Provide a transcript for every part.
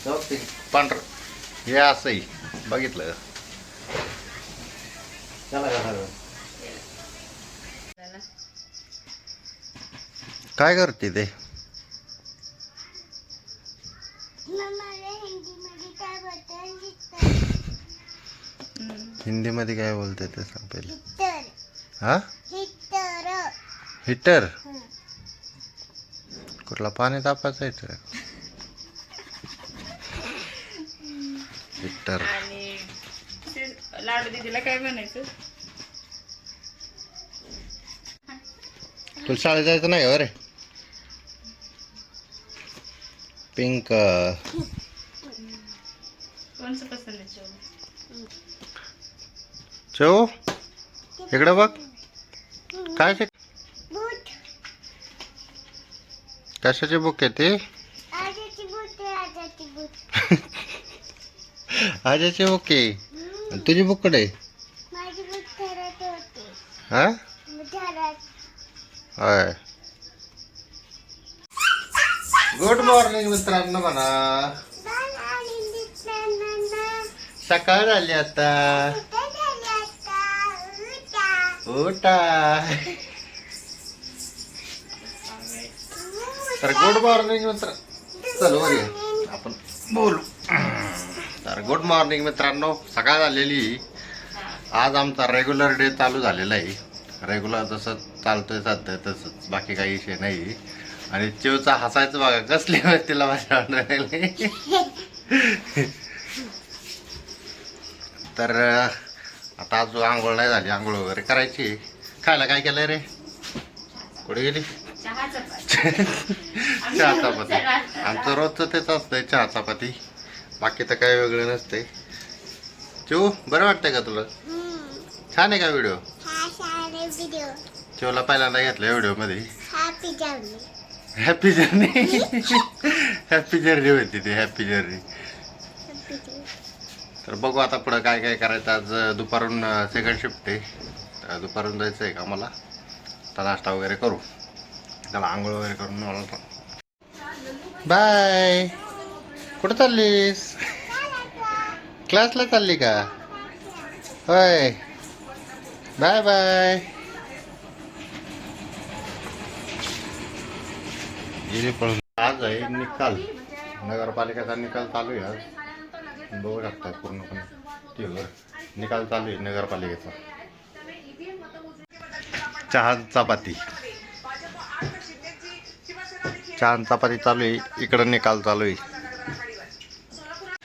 ते पांढर हे असंही बघितलं चला का काय करते ते हिंदी मध्ये काय बोलते ते सांग पहिले हा हिटर कुठला पाणी तापायचं आहे हिटर आणि लाडू दीदीला काय म्हणायचं तुला शाळेत जायचं नाही अरे पिंक कोणचं पसंत आहे चो इकडे बघ काय ते कशाचे बुक आहे ते आजाचे बुक आहे तुझी बुक कडे हा होय गुड मॉर्निंग मित्रांनो म्हणा सकाळ झाली आता उठा तर गुड मॉर्निंग मित्र चल वर ये आपण बोलू तर गुड मॉर्निंग मित्रांनो सकाळ झालेली आज आमचा रेग्युलर डे चालू झालेला आहे रेग्युलर जसं चालतोय सध्या तसंच बाकी काही विषय नाही आणि चिवचा हसायचं बघा कसली तिला माझ्या तर आता आज आंघोळ नाही झाली आंघोळ वगैरे करायची खायला काय केलंय रे कुठे गेली चहा चपाती आमचं रोजचं तेच असतंय चहा चपाती बाकी तर काही वेगळं नसतंय चिव बरं वाटतंय का तुला छान आहे का व्हिडिओ चिवला पहिल्यांदा घेतलं व्हिडिओ मध्ये हॅपी जर्नी हॅपी जर्नी होती ती हॅपी जर्नी तर बघू आता पुढं काय काय करायचं आज दुपारून सेकंड शिफ्ट आहे दुपारून जायचं आहे का मला आता नाश्ता वगैरे करू त्याला आंघोळ वगैरे करून मला बाय कुठं चाललीस क्लासला चालली का होय बाय बाय गेली पळून आज आहे निकाल नगरपालिकेचा निकाल चालू आहे आज बघू शकता पूर्णपणे टीव्हीवर निकाल चालू आहे नगरपालिकेचा चहा चपाती चहा चपाती चालू आहे इकडं निकाल चालू आहे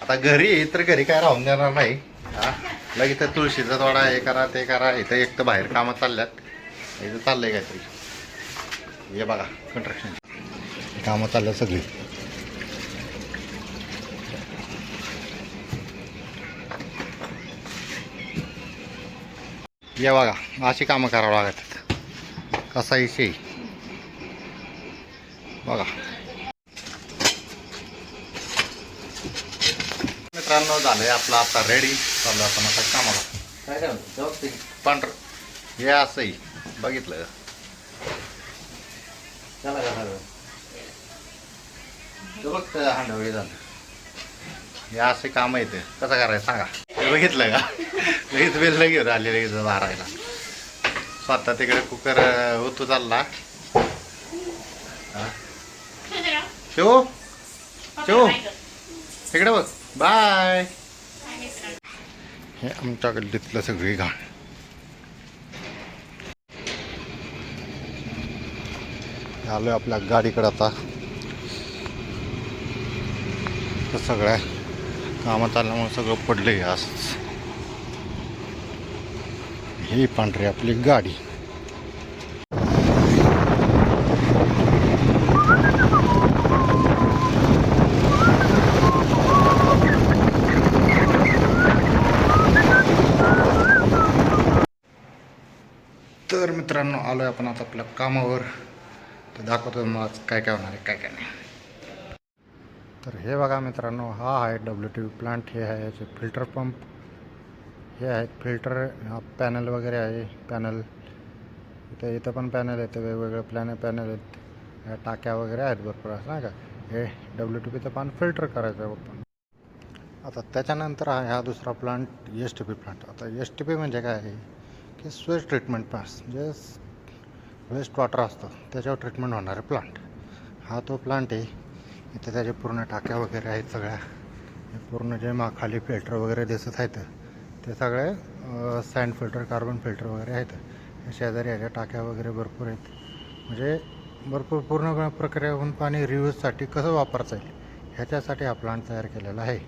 आता घरी आहे तर घरी काय राहून देणार नाही हा लगेच तुळशीचा थोडा हे करा ते करा इथं एक तर बाहेर कामं चालल्यात इथं चाललंय काहीतरी हे बघा कंस्ट्रक्शन कामं चालल्यात सगळी या बघा अशी कामं करावं लागतात कसा विषय बघा मित्रांनो झालंय आपलं आता रेडी चालू आपण आता कामाला काय काय पांढर हे असंही बघितलं चला का बघ हांडवळी झालं हे असे काम येते कसं करायचं सांगा हे बघितलं का लगेच वेळ घेऊन आले लगेच मारायला स्वतः तिकडे कुकर होतो चालला शिव शिव तिकडे बघ बाय हे आमच्या गल्लीतलं सगळी घाण आलोय आपल्या गाडीकडे आता सगळ्या कामात आल्यामुळे सगळं पडलंय असंच ही पांढरी आपली गाडी तर मित्रांनो आलोय आपण आता आपल्या कामावर तर दाखवतो मग काय काय होणार आहे काय काय नाही तर हे बघा मित्रांनो हा आहे WTV प्लांट हे आहे याचे फिल्टर पंप हे आहेत फिल्टर पॅनल वगैरे आहे पॅनल इथं पण पॅनल आहेत वेगवेगळे पॅनल आहेत टाक्या वगैरे आहेत भरपूर असं नाही का हे WTVचं पान फिल्टर करायचं आहे आता त्याच्यानंतर आहे हा दुसरा plant S T P plant. आता एस टी पी म्हणजे काय आहे की स्वेज ट्रीटमेंट प्लांट, जे वेस्ट वॉटर असतं त्याच्यावर ट्रीटमेंट होणारे प्लांट. हा तो प्लांट आहे. इथे त्याचे पूर्ण टाक्या वगैरे आहेत सगळ्या. हे पूर्ण जे खाली फिल्टर वगैरे दिसत आहेत ते सगळे सँड फिल्टर, कार्बन फिल्टर वगैरे आहेत. शेजारी ह्याच्या टाक्या वगैरे भरपूर आहेत. म्हणजे भरपूर पूर्ण प्रक्रिया होऊन पाणी रियूजसाठी कसं वापरता येईल ह्याच्यासाठी हा प्लांट तयार केलेला आहे.